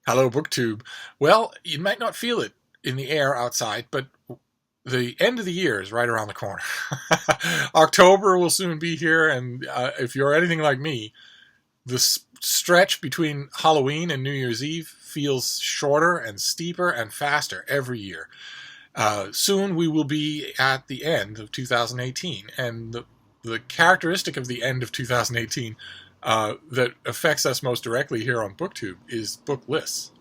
Hello, BookTube. Well, you might not feel it in the air outside, but the end of the year is right around the corner. October will soon be here, and if you're anything like me, the stretch between Halloween and New Year's Eve feels shorter and steeper and faster every year. Soon we will be at the end of 2018, and the characteristic of the end of 2018 that affects us most directly here on BookTube is book lists.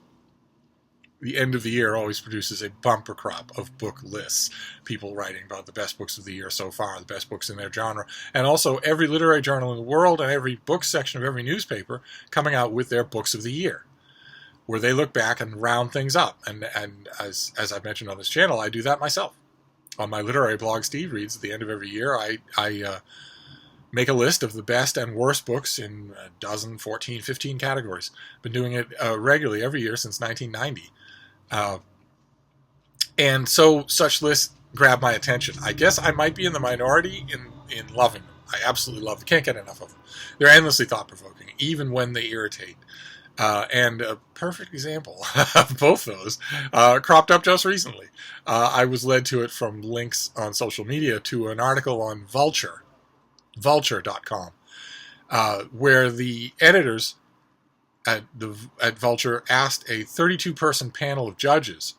The end of the year always produces a bumper crop of book lists. People writing about the best books of the year so far, the best books in their genre, and also every literary journal in the world and every book section of every newspaper coming out with their books of the year, where they look back and round things up. And as I've mentioned on this channel, I do that myself. On my literary blog, Steve Reads, at the end of every year, I make a list of the best and worst books in a dozen, 14, 15 categories. Been doing it regularly every year since 1990. And so such lists grab my attention. I guess I might be in the minority in loving them. I absolutely love them. Can't get enough of them. They're endlessly thought-provoking, even when they irritate. And a perfect example of both those cropped up just recently. I was led to it from links on social media to an article on Vulture, Vulture.com, where the editors at Vulture asked a 32-person panel of judges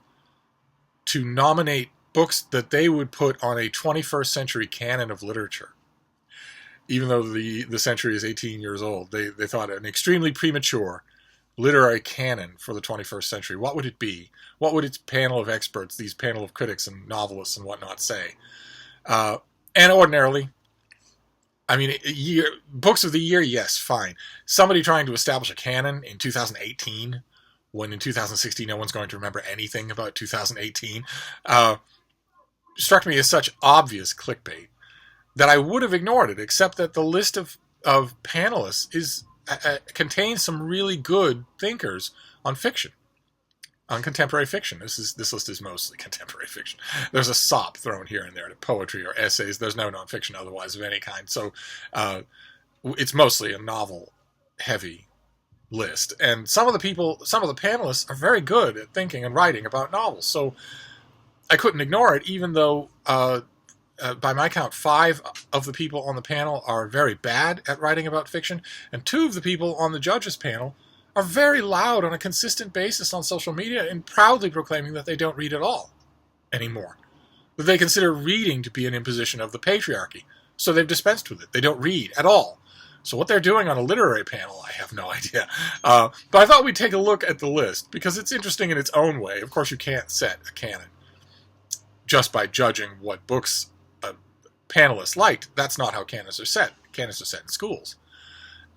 to nominate books that they would put on a 21st century canon of literature. Even though the century is 18 years old, they thought an extremely premature literary canon for the 21st century. What would it be? What would its panel of experts, these panel of critics and novelists and whatnot, say? And ordinarily, I mean, books of the year, yes, fine. Somebody trying to establish a canon in 2018, when in 2016 no one's going to remember anything about 2018, struck me as such obvious clickbait that I would have ignored it, except that the list of panelists contains some really good thinkers on fiction, on contemporary fiction. This list is mostly contemporary fiction. There's a sop thrown here and there to poetry or essays. There's no nonfiction otherwise of any kind. So it's mostly a novel-heavy list. And some of the panelists are very good at thinking and writing about novels. So I couldn't ignore it, even though by my count, 5 of the people on the panel are very bad at writing about fiction, and 2 of the people on the judges panel are very loud on a consistent basis on social media and proudly proclaiming that they don't read at all anymore. That they consider reading to be an imposition of the patriarchy, so they've dispensed with it. They don't read at all. So what they're doing on a literary panel, I have no idea. But I thought we'd take a look at the list, because it's interesting in its own way. Of course, you can't set a canon just by judging what books panelists liked. That's not how canons are set. Canons are set in schools.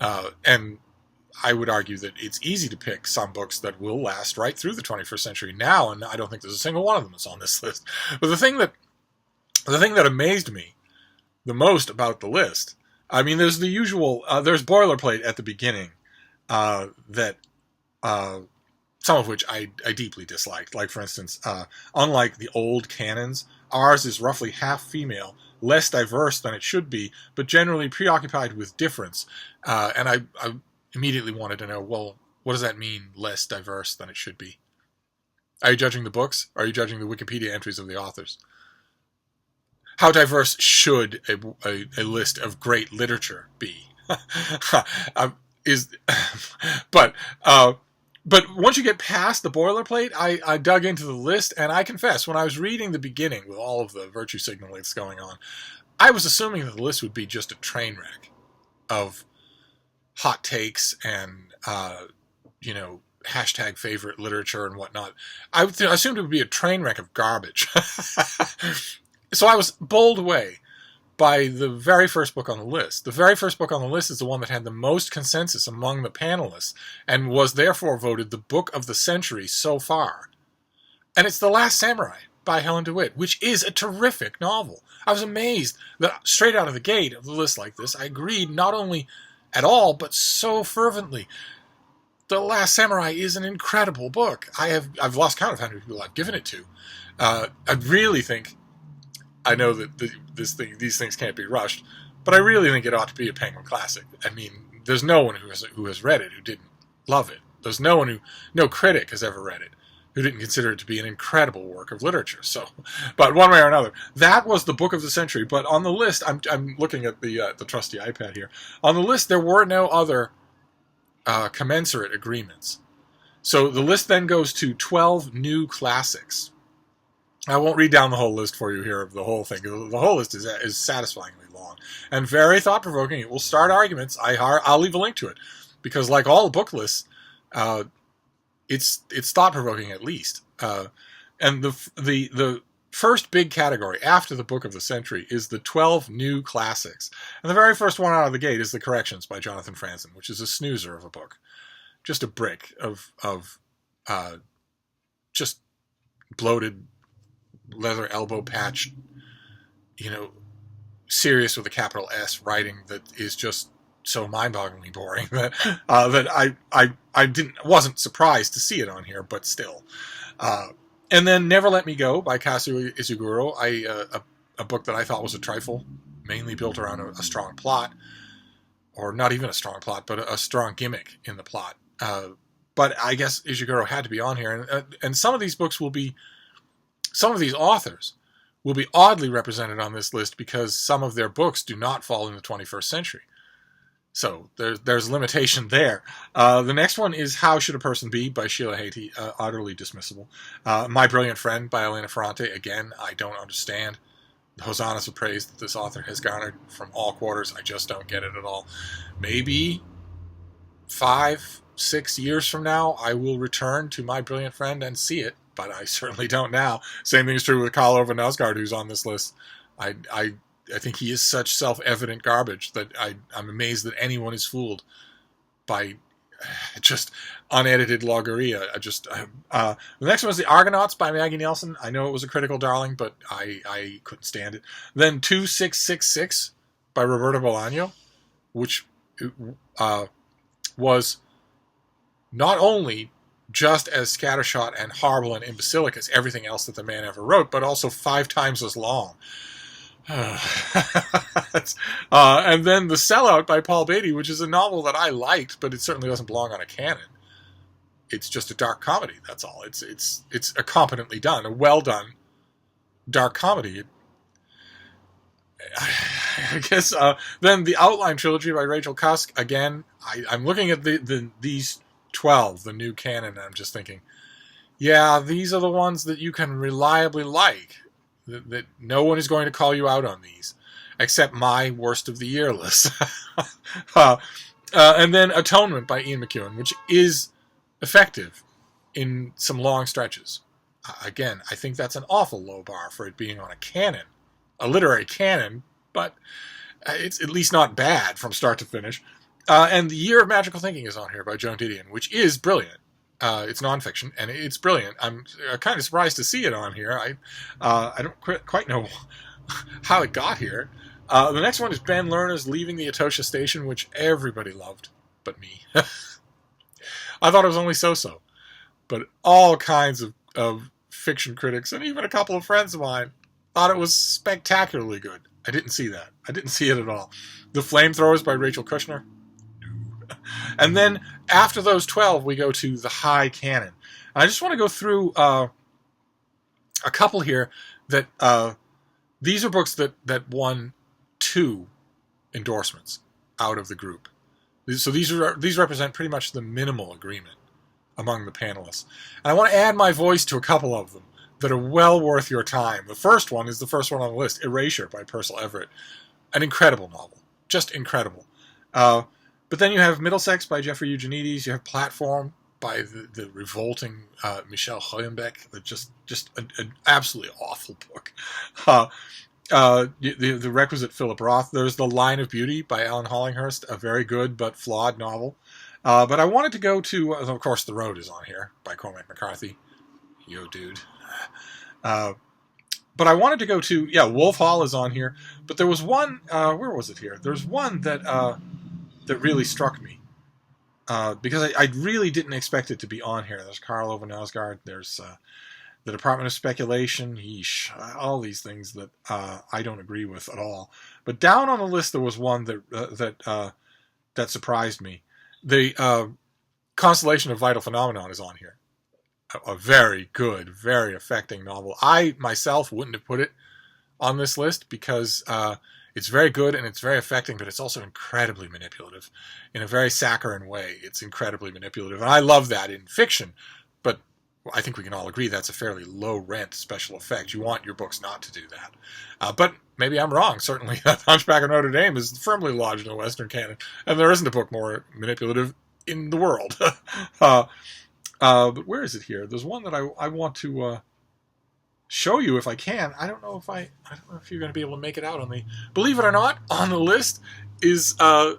And I would argue that it's easy to pick some books that will last right through the 21st century now, and I don't think there's a single one of them that's on this list. But the thing that amazed me the most about the list, I mean, there's the usual, there's boilerplate at the beginning that some of which I deeply disliked. Like, for instance, unlike the old canons, ours is roughly half female, less diverse than it should be, but generally preoccupied with difference. And I immediately wanted to know, well, what does that mean, less diverse than it should be? Are you judging the books? Are you judging the Wikipedia entries of the authors? How diverse should a list of great literature be? But once you get past the boilerplate, I dug into the list, and I confess, when I was reading the beginning with all of the virtue signaling that's going on, I was assuming that the list would be just a train wreck of hot takes and, hashtag favorite literature and whatnot. I assumed it would be a train wreck of garbage. So I was bowled away by the very first book on the list. The very first book on the list is the one that had the most consensus among the panelists and was therefore voted the book of the century so far. And it's The Last Samurai by Helen Dewitt, which is a terrific novel. I was amazed that straight out of the gate of the list like this, I agreed not only at all, but so fervently. The Last Samurai is an incredible book. I've lost count of how many people I've given it to. I really think, I know that these things can't be rushed, but I really think it ought to be a Penguin classic. I mean, there's no one who has read it who didn't love it. There's no critic has ever read it who didn't consider it to be an incredible work of literature. So, but one way or another, that was the book of the century. But on the list, I'm looking at the trusty iPad here. On the list, there were no other commensurate agreements. So the list then goes to 12 new classics. I won't read down the whole list for you here of the whole thing. The whole list is satisfyingly long and very thought-provoking. It will start arguments. I'll leave a link to it because, like all book lists, it's thought-provoking at least. And the first big category after the book of the century is the 12 new classics. And the very first one out of the gate is The Corrections by Jonathan Franzen, which is a snoozer of a book. Just a brick of just bloated leather elbow patch, serious with a capital S writing that is just so mind-bogglingly boring that I wasn't surprised to see it on here, but still. And then Never Let Me Go by Kazuo Izuguro, a book that I thought was a trifle, mainly built around a strong plot, or not even a strong plot, but a strong gimmick in the plot. But I guess Izuguro had to be on here, and some of these books some of these authors will be oddly represented on this list because some of their books do not fall in the 21st century. So there's limitation there. The next one is How Should a Person Be by Sheila Heti, utterly dismissible. My Brilliant Friend by Elena Ferrante, again, I don't understand the hosannas of praise that this author has garnered from all quarters. I just don't get it at all. Maybe 5-6 years from now, I will return to My Brilliant Friend and see it, but I certainly don't now. Same thing is true with Karl Ove Knausgaard, who's on this list. I think he is such self-evident garbage that I'm amazed that anyone is fooled by just unedited logorrhea. The next one is The Argonauts by Maggie Neilson. I know it was a critical darling, but I couldn't stand it. Then 2666 by Roberto Bolaño, which was not only just as scattershot and horrible and imbecilic as everything else that the man ever wrote, but also 5 times as long. And then The Sellout by Paul Beatty, which is a novel that I liked, but it certainly doesn't belong on a canon. It's just a dark comedy, that's all. It's a competently done, a well-done dark comedy. I guess then The Outline Trilogy by Rachel Cusk. Again, I'm looking at these 12, the new canon, and I'm just thinking, yeah, these are the ones that you can reliably like. That no one is going to call you out on these, except my worst of the year list. And then Atonement by Ian McEwan, which is effective in some long stretches. Again, I think that's an awful low bar for it being on a canon, a literary canon, but it's at least not bad from start to finish. And The Year of Magical Thinking is on here by Joan Didion, which is brilliant. It's nonfiction, and it's brilliant. I'm kind of surprised to see it on here. I don't quite know how it got here. The next one is Ben Lerner's Leaving the Etosha Station, which everybody loved, but me. I thought it was only so-so. But all kinds of fiction critics, and even a couple of friends of mine, thought it was spectacularly good. I didn't see that. I didn't see it at all. The Flamethrowers by Rachel Kushner. And then after those 12, we go to the high canon. I just want to go through a couple here that these are books that won 2 endorsements out of the group. So these represent pretty much the minimal agreement among the panelists. And I want to add my voice to a couple of them that are well worth your time. The first one is the first one on the list, Erasure by Purcell Everett. An incredible novel. Just incredible. But then you have Middlesex by Jeffrey Eugenides. You have Platform by the revolting Michel Houellebecq. Just an absolutely awful book. The requisite Philip Roth. There's The Line of Beauty by Alan Hollinghurst, a very good but flawed novel. But I wanted to go to, of course, The Road is on here by Cormac McCarthy. Yo, dude. But I wanted to go to, Wolf Hall is on here. But there was one, where was it here? There's one that really struck me. Because I really didn't expect it to be on here. There's Karl Ove Knausgaard. There's the Department of Speculation. All these things that I don't agree with at all. But down on the list there was one that surprised me. Constellation of Vital Phenomenon is on here. A very good, very affecting novel. I, myself, wouldn't have put it on this list because it's very good and it's very affecting, but it's also incredibly manipulative. In a very saccharine way, it's incredibly manipulative. And I love that in fiction, but I think we can all agree that's a fairly low-rent special effect. You want your books not to do that. But maybe I'm wrong. Certainly, Hunchback of Notre Dame is firmly lodged in the Western canon, and there isn't a book more manipulative in the world. But where is it here? There's one that I want to show you if I can. I don't know if you're going to be able to make it out on the. Believe it or not, on the list is no,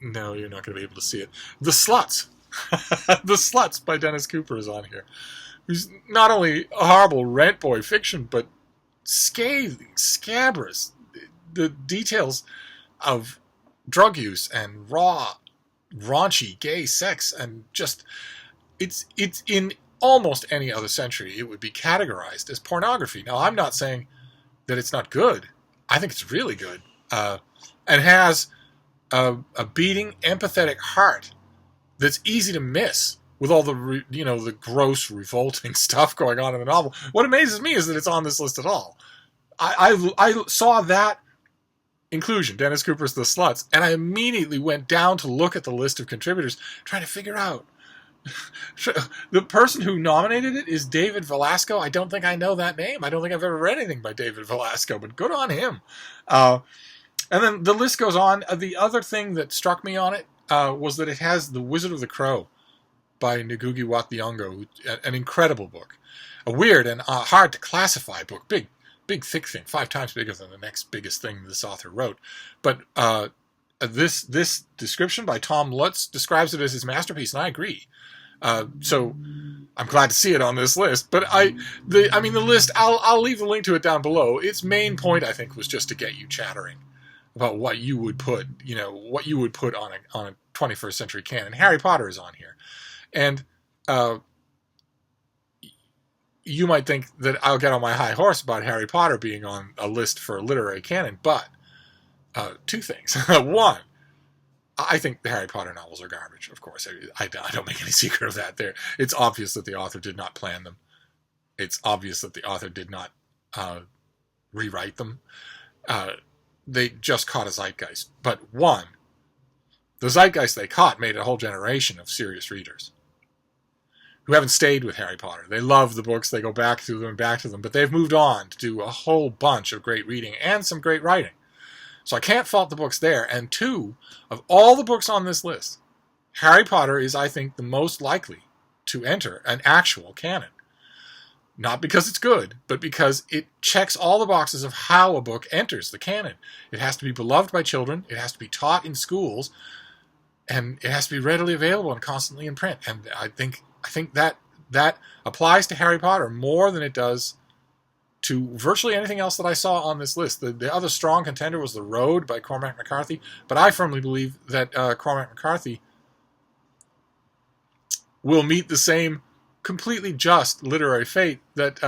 you're not going to be able to see it. The Sluts. The Sluts by Dennis Cooper is on here. Who's not only a horrible rent boy fiction, but scathing, scabrous. The details of drug use and raw, raunchy gay sex, and just it's in almost any other century it would be categorized as pornography. Now, I'm not saying that it's not good. I think it's really good, and has a beating, empathetic heart that's easy to miss with all the the gross, revolting stuff going on in the novel. What amazes me is that it's on this list at all. I saw that inclusion, Dennis Cooper's The Sluts, and I immediately went down to look at the list of contributors, trying to figure out. The person who nominated it is David Velasco. I don't think I know that name. I don't think I've ever read anything by David Velasco, but good on him. And then the list goes on. The other thing that struck me on it was that it has The Wizard of the Crow by Ngugi wa Thiong'o, an incredible book. A weird and hard to classify book. Big, thick thing, 5 times bigger than the next biggest thing this author wrote. But this description by Tom Lutz describes it as his masterpiece, and I agree. So I'm glad to see it on this list. But the list, I'll leave the link to it down below. Its main point, I think, was just to get you chattering about what you would put, on a 21st century canon. Harry Potter is on here, and you might think that I'll get on my high horse about Harry Potter being on a list for a literary canon, but 2 things. One, I think the Harry Potter novels are garbage, of course. I don't make any secret of that. It's obvious that the author did not plan them. It's obvious that the author did not rewrite them. They just caught a zeitgeist. But one, the zeitgeist they caught made a whole generation of serious readers who haven't stayed with Harry Potter. They love the books. They go back to them and back to them. But they've moved on to do a whole bunch of great reading and some great writing. So I can't fault the books there. And 2, of all the books on this list, Harry Potter is, I think, the most likely to enter an actual canon. Not because it's good, but because it checks all the boxes of how a book enters the canon. It has to be beloved by children, it has to be taught in schools, and it has to be readily available and constantly in print. And I think that applies to Harry Potter more than it does to virtually anything else that I saw on this list. The other strong contender was The Road by Cormac McCarthy, but I firmly believe that Cormac McCarthy will meet the same completely just literary fate that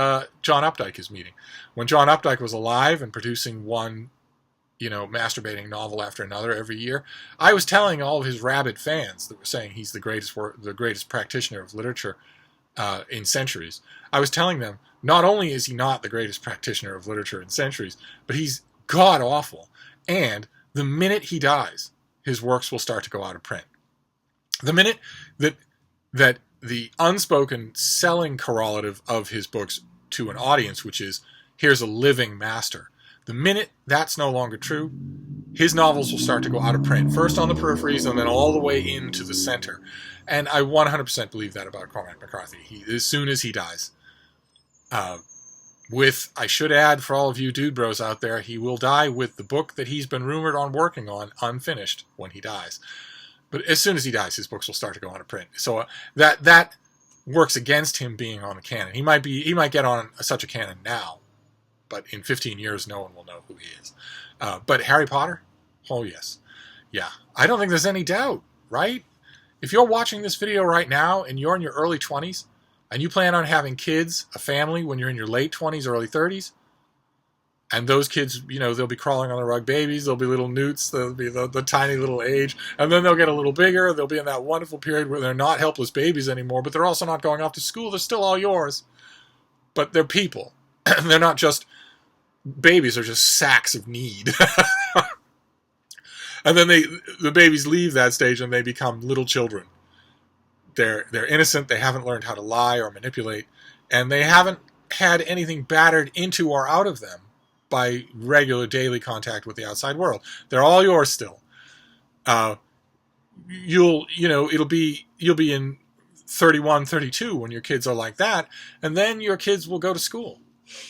John Updike is meeting. When John Updike was alive and producing one, masturbating novel after another every year, I was telling all of his rabid fans that were saying he's the greatest practitioner of literature in centuries. I was telling them, not only is he not the greatest practitioner of literature in centuries, but he's god-awful. And the minute he dies, his works will start to go out of print. The minute that the unspoken selling correlative of his books to an audience, which is, here's a living master, the minute that's no longer true, his novels will start to go out of print, first on the peripheries and then all the way into the center. And I 100% believe that about Cormac McCarthy. As soon as he dies, I should add, for all of you dude bros out there, he will die with the book that he's been rumored on working on unfinished when he dies. But as soon as he dies, his books will start to go out of print. So that works against him being on a canon. He might get on such a canon now, but in 15 years, no one will know who he is. But Harry Potter? Oh, yes. Yeah. I don't think there's any doubt, right? If you're watching this video right now and you're in your early 20s and you plan on having kids, a family, when you're in your late 20s, early 30s, And those kids, they'll be crawling on the rug babies. They'll be little newts. They'll be the tiny little age. And then they'll get a little bigger. They'll be in that wonderful period where they're not helpless babies anymore, but they're also not going off to school. They're still all yours. But they're people. They're not just babies. They're just sacks of need. And then the babies leave that stage and they become little children. They're innocent. They haven't learned how to lie or manipulate. And they haven't had anything battered into or out of them by regular daily contact with the outside world. They're all yours still. You'll be in 31, 32 when your kids are like that, and then your kids will go to school.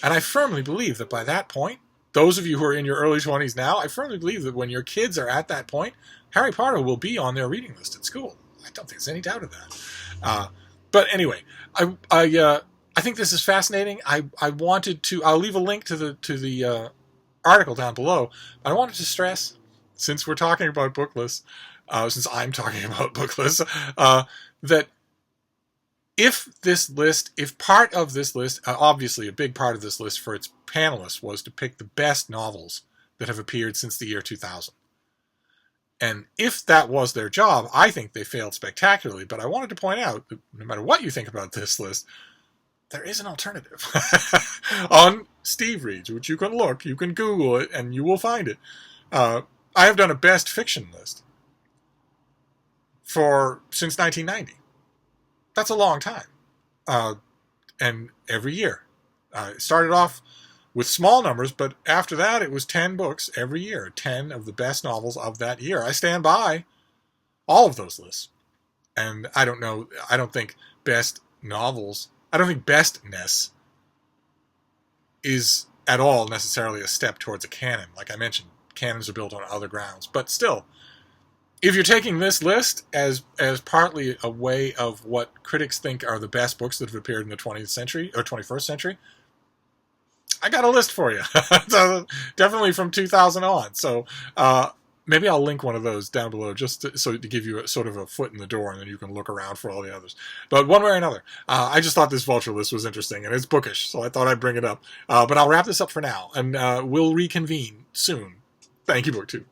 And I firmly believe that by that point, those of you who are in your early 20s now, I firmly believe that when your kids are at that point, Harry Potter will be on their reading list at school. I don't think there's any doubt of that. But anyway, I think this is fascinating. I wanted to. I'll leave a link to the article down below. I wanted to stress, since we're talking about book lists, since I'm talking about book lists, that if part of this list, obviously a big part of this list for its panelists was to pick the best novels that have appeared since the year 2000. And if that was their job, I think they failed spectacularly. But I wanted to point out that no matter what you think about this list, there is an alternative on Steve Reads, which you can look, you can Google it, and you will find it. I have done a best fiction list since 1990. That's a long time. And every year. It started off with small numbers, but after that it was 10 books every year, 10 of the best novels of that year. I stand by all of those lists. And I don't think bestness is at all necessarily a step towards a canon. Like I mentioned, canons are built on other grounds. But still, if you're taking this list as partly a way of what critics think are the best books that have appeared in the 20th century or 21st century, I got a list for you. So, definitely from 2000 on. So maybe I'll link one of those down below just to give you sort of a foot in the door, and then you can look around for all the others. But one way or another, I just thought this Vulture list was interesting, and it's bookish, so I thought I'd bring it up. But I'll wrap this up for now, and we'll reconvene soon. Thank you, BookTube.